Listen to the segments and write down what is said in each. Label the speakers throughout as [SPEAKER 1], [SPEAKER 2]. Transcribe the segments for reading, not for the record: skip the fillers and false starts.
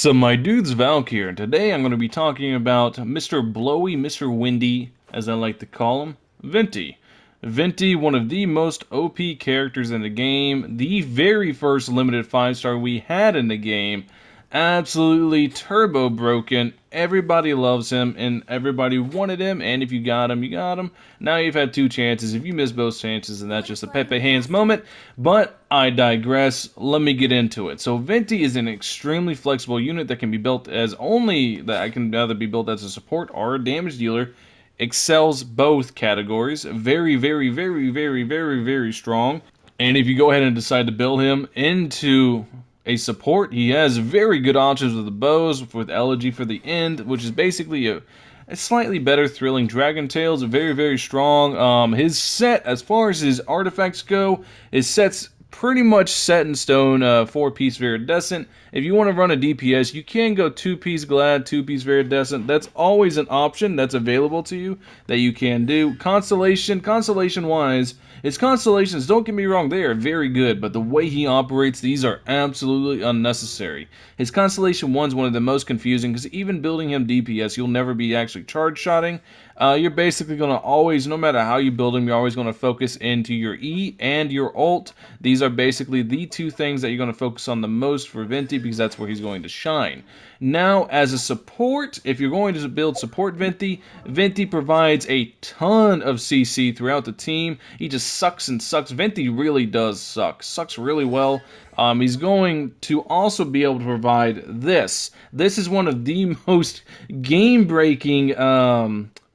[SPEAKER 1] So my dude's Valk here, and today I'm going to be talking about Mr. Blowy, Mr. Windy, as I like to call him, Venti. Venti, one of the most OP characters in the game, the very first limited 5-star we had in the game, absolutely turbo broken. Everybody loves him, and everybody wanted him, and if you got him, you got him. Now you've had two chances. If you miss both chances, then that's just a Pepe Hands moment, but I digress. Let me get into it. So Venti is an extremely flexible unit that can be built as I can either be built as a support or a damage dealer. Excels both categories. Very, very, very, very, very, very strong. And if you go ahead and decide to build him into a support, he has very good options with the bows, with elegy for the end, which is basically a slightly better thrilling dragon tails. Very, very strong. His set, as far as his artifacts go, his set's pretty much set in stone. 4-piece Viridescent. If you want to run a DPS, you can go 2-piece Glad, 2-piece Viridescent. That's always an option that's available to you that you can do. Constellation wise, his constellations, don't get me wrong, they are very good, but the way he operates, these are absolutely unnecessary. His Constellation 1 is one of the most confusing, because even building him DPS, you'll never be actually charge-shotting. You're basically going to always, no matter how you build him, you're always going to focus into your E and your ult. These are basically the two things that you're going to focus on the most for Venti, because that's where he's going to shine. Now, as a support, if you're going to build support Venti, Venti provides a ton of CC throughout the team. He just sucks and sucks. Venti really does suck. Sucks really well. He's going to also be able to provide this. This is one of the most game-breaking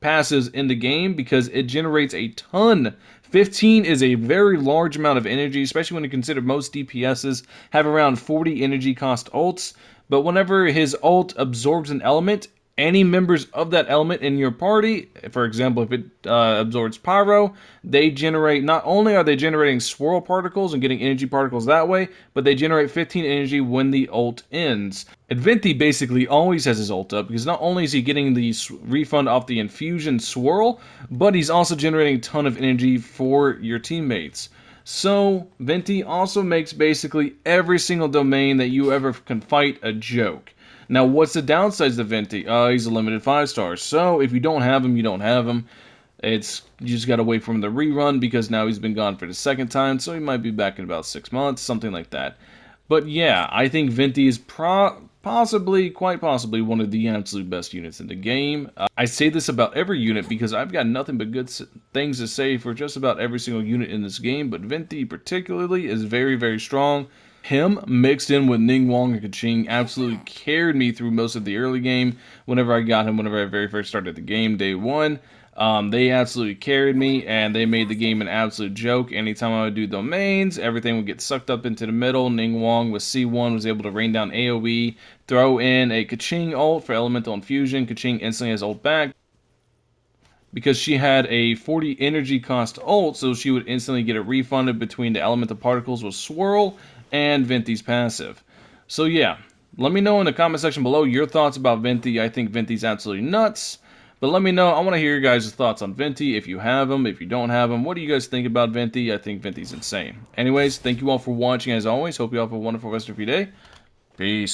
[SPEAKER 1] passes in the game because it generates a ton. 15 is a very large amount of energy, especially when you consider most DPSs have around 40 energy cost ults. But whenever his ult absorbs an element, any members of that element in your party, for example, if it absorbs pyro, they generate, not only are they generating swirl particles and getting energy particles that way, but they generate 15 energy when the ult ends. And Venti basically always has his ult up, because not only is he getting the refund off the infusion swirl, but he's also generating a ton of energy for your teammates. So, Venti also makes basically every single domain that you ever can fight a joke. Now, what's the downsides to Venti? He's a limited 5-star, so if you don't have him, you don't have him. You just gotta wait for him to rerun, because now he's been gone for the second time, so he might be back in about 6 months, something like that. But yeah, I think Venti is quite possibly, one of the absolute best units in the game. I say this about every unit because I've got nothing but good things to say for just about every single unit in this game, but Venti particularly is very, very strong. Him mixed in with Ningguang and Keqing absolutely carried me through most of the early game. Whenever I got him, whenever I very first started the game, day one, they absolutely carried me, and they made the game an absolute joke. Anytime I would do domains, everything would get sucked up into the middle. Ningguang with C1 was able to rain down AoE, throw in a Keqing ult for elemental infusion. Keqing instantly has ult back, because she had a 40 energy cost ult, so she would instantly get it refunded between the elemental particles with Swirl and Venti's passive. So yeah, let me know in the comment section below your thoughts about Venti. I think Venti's absolutely nuts. But let me know, I want to hear your guys' thoughts on Venti, if you have him, if you don't have him. What do you guys think about Venti? I think Venti's insane. Anyways, thank you all for watching as always. Hope you all have a wonderful rest of your day. Peace.